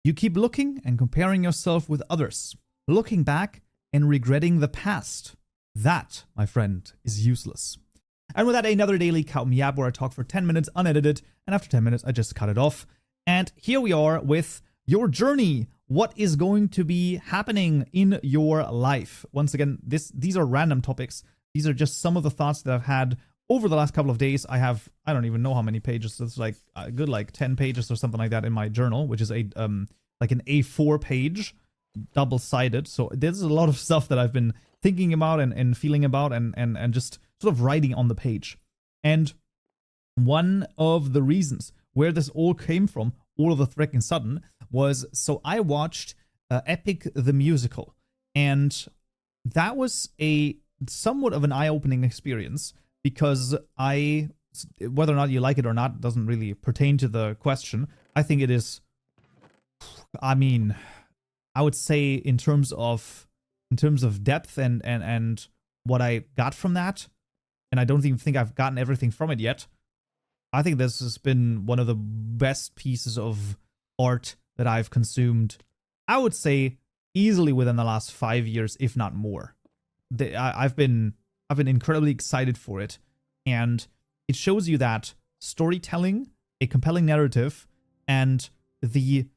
You keep looking and comparing yourself with others, looking back and regretting the past. That, my friend, is useless. And with that, another daily Kaupenjoe where I talk for 10 minutes unedited, and after 10 minutes, I just cut it off. And here we are with your journey. What is going to be happening in your life? Once again, these are random topics. These are just some of the thoughts that I've had over the last couple of days. I don't even know how many pages. It's like a good 10 pages or something like that in my journal, which is like an A4 page, double-sided. So there's a lot of stuff that I've been thinking about and feeling about and just sort of writing on the page. And one of the reasons where this all came from, all of the freaking sudden, was so I watched Epic the Musical, and that was a somewhat of an eye-opening experience because whether or not you like it or not doesn't really pertain to the question. I think it is, I mean, I would say in terms of depth and what I got from that, and I don't even think I've gotten everything from it yet. I think this has been one of the best pieces of art that I've consumed, I would say, easily within the last 5 years, if not more. I've been incredibly excited for it, and it shows you that storytelling, a compelling narrative, and the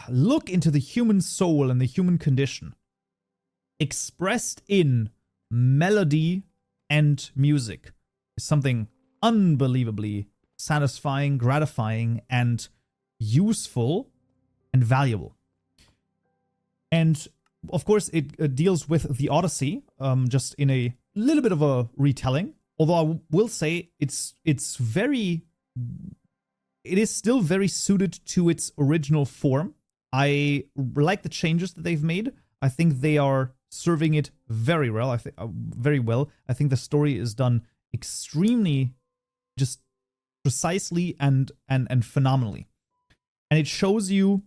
look into the human soul and the human condition expressed in melody and music is something unbelievably satisfying, gratifying, and useful and valuable. And of course, it deals with the Odyssey, just in a little bit of a retelling. Although I will say it is still very suited to its original form. I like the changes that they've made. I think they are serving it very well. I think the story is done extremely, just precisely and phenomenally, and it shows you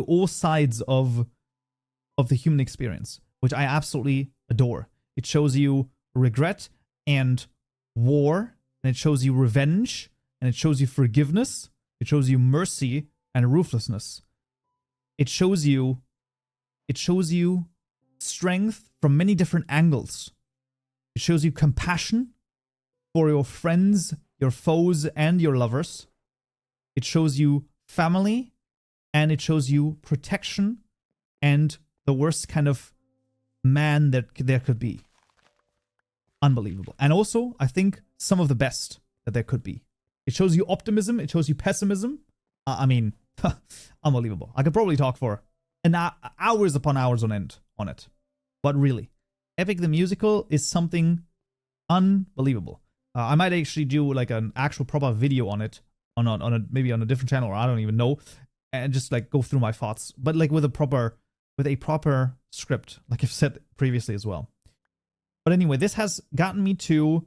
all sides of the human experience, which I absolutely adore. It shows you regret and war, and it shows you revenge, and it shows you forgiveness. It shows you mercy and ruthlessness. It shows you strength from many different angles. It shows you compassion for your friends, your foes, and your lovers. It shows you family, and it shows you protection and the worst kind of man that there could be. Unbelievable. And also, I think, some of the best that there could be. It shows you optimism. It shows you pessimism. I mean, unbelievable. I could probably talk for hours upon hours on end on it. But really, Epic the Musical is something unbelievable. I might actually do like an actual proper video on it, maybe on a different channel, or I don't even know, and just like go through my thoughts, but like with a proper script, like I've said previously as well. But anyway, this has gotten me to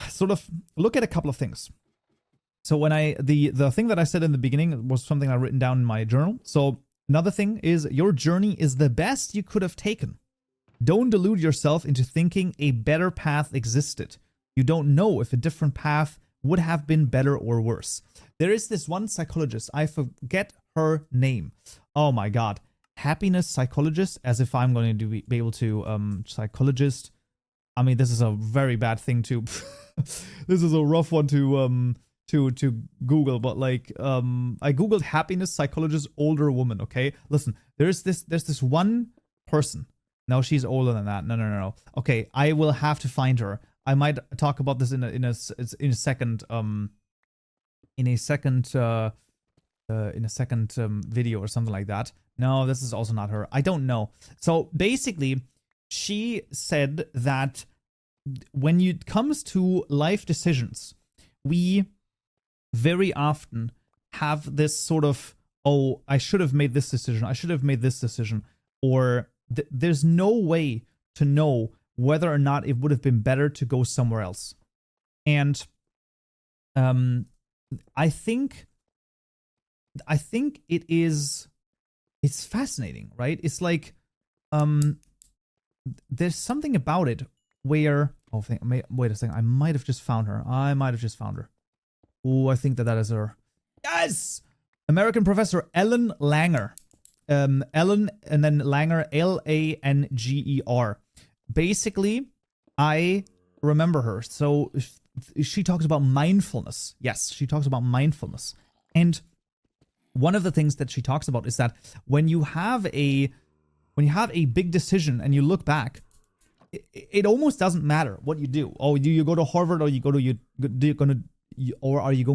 sort of look at a couple of things. So when the thing that I said in the beginning was something I written down in my journal. So another thing is, your journey is the best you could have taken. Don't delude yourself into thinking a better path existed. You don't know if a different path would have been better or worse. There is this one psychologist, I forget her name. Oh my god. Happiness psychologist, as if I'm going to be able to, psychologist. I mean, this is a very bad thing to, this is a rough one to Google, but like, I Googled happiness psychologist older woman, okay? Listen, there's this one person. No, she's older than that. No. Okay, I will have to find her. I might talk about this in a second video or something like that. No, this is also not her. I don't know. So basically, she said that when it comes to life decisions, we very often have this sort of, oh, I should have made this decision. I should have made this decision. Or there's no way to know whether or not it would have been better to go somewhere else. And I think it's fascinating, right? It's like there's something about it where wait a second, I might have just found her. Oh, I think that is her. Yes! American professor Ellen Langer. Ellen and then Langer, Langer. Basically, I remember her. So she talks about mindfulness. Yes, she talks about mindfulness. And one of the things that she talks about is that when you have a big decision and you look back, it almost doesn't matter what you do. Oh, do you go to Harvard or are you going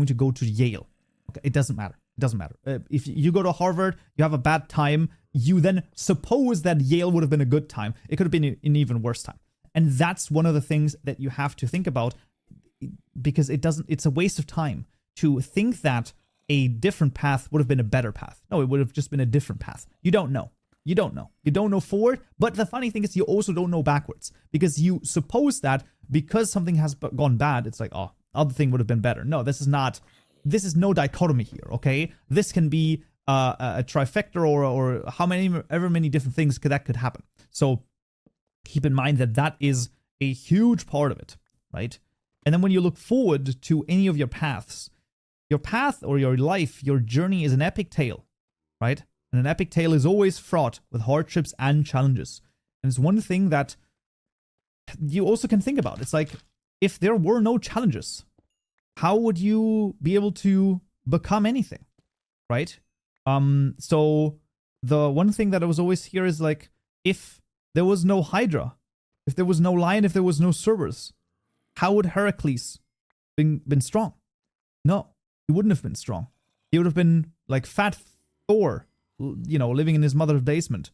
to go to Yale? Okay, it doesn't matter. It doesn't matter. If you go to Harvard, you have a bad time, you then suppose that Yale would have been a good time. It could have been an even worse time. And that's one of the things that you have to think about, because it's a waste of time to think that a different path would have been a better path. No, it would have just been a different path. You don't know. You don't know. You don't know forward, but the funny thing is you also don't know backwards, because you suppose that because something has gone bad, it's like, oh, other thing would have been better. No, this is no dichotomy here, okay? This can be a trifecta or however many different things that could happen. So keep in mind that is a huge part of it, right? And then when you look forward to any of your paths, your path or your life, your journey is an epic tale, right? And an epic tale is always fraught with hardships and challenges. And it's one thing that you also can think about. It's like, if there were no challenges, how would you be able to become anything, right? So the one thing that I was always here is like, if there was no Hydra, if there was no lion, if there was no Cerberus, how would Heracles been strong? No, he wouldn't have been strong. He would have been like fat Thor, you know, living in his mother's basement,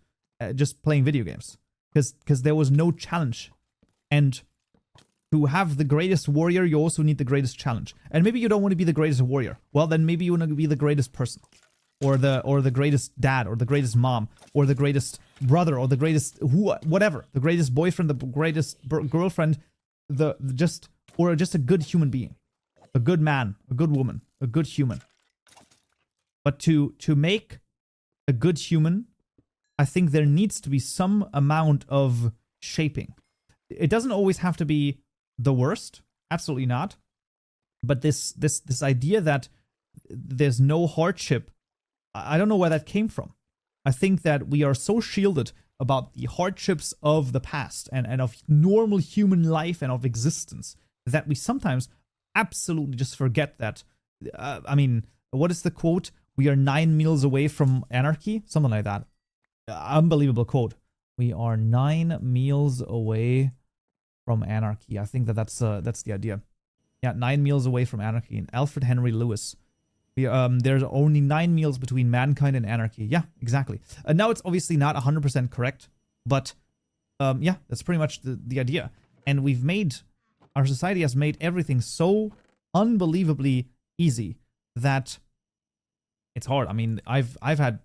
just playing video games, because there was no challenge. And to have the greatest warrior, you also need the greatest challenge. And maybe you don't want to be the greatest warrior. Well, then maybe you want to be the greatest person, or the greatest dad, or the greatest mom, or the greatest brother, or the greatest whatever, the greatest boyfriend, the greatest girlfriend, just a good human being, a good man, a good woman, a good human. But to make a good human, I think there needs to be some amount of shaping. It doesn't always have to be the worst, absolutely not. But this idea that there's no hardship, I don't know where that came from. I think that we are so shielded about the hardships of the past and of normal human life and of existence that we sometimes absolutely just forget that. I mean, what is the quote? We are 9 meals away from anarchy? Something like that. Unbelievable quote. We are 9 meals away from anarchy. I think that's the idea. Yeah, 9 meals away from anarchy. And Alfred Henry Lewis. There's only 9 meals between mankind and anarchy. Yeah, exactly. Now it's obviously not 100% correct, but yeah, that's pretty much the idea. And our society has made everything so unbelievably easy that it's hard. I mean, I've had,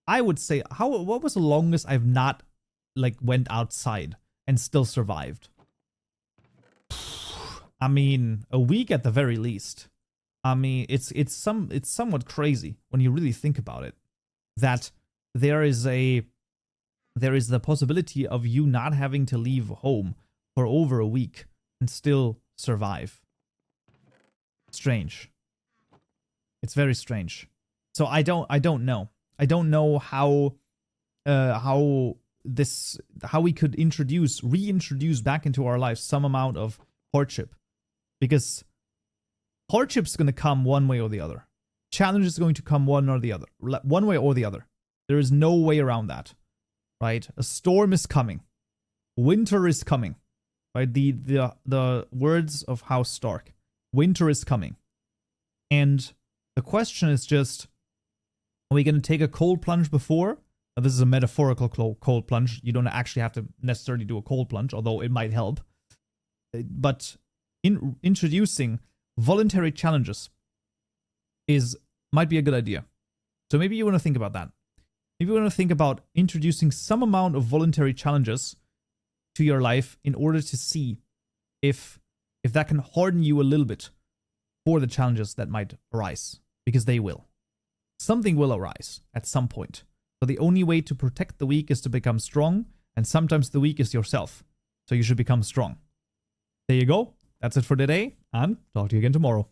I would say, what was the longest I've not like went outside and still survived? I mean, a week at the very least. I mean, it's somewhat crazy when you really think about it, that there is the possibility of you not having to leave home for over a week and still survive. Strange. It's very strange. So I don't know. I don't know how we could reintroduce back into our lives some amount of hardship, because hardship's going to come one way or the other. Challenge is going to come one way or the other. There is no way around that, right? A storm is coming. Winter is coming, right? The words of House Stark. Winter is coming. And the question is just, are we going to take a cold plunge before? Now, this is a metaphorical cold plunge. You don't actually have to necessarily do a cold plunge, although it might help. But in introducing voluntary challenges might be a good idea. So maybe you want to think about that. Maybe you want to think about introducing some amount of voluntary challenges to your life in order to see if that can harden you a little bit for the challenges that might arise, because they will. Something will arise at some point. So the only way to protect the weak is to become strong, and sometimes the weak is yourself. So you should become strong. There you go. That's it for today, and talk to you again tomorrow.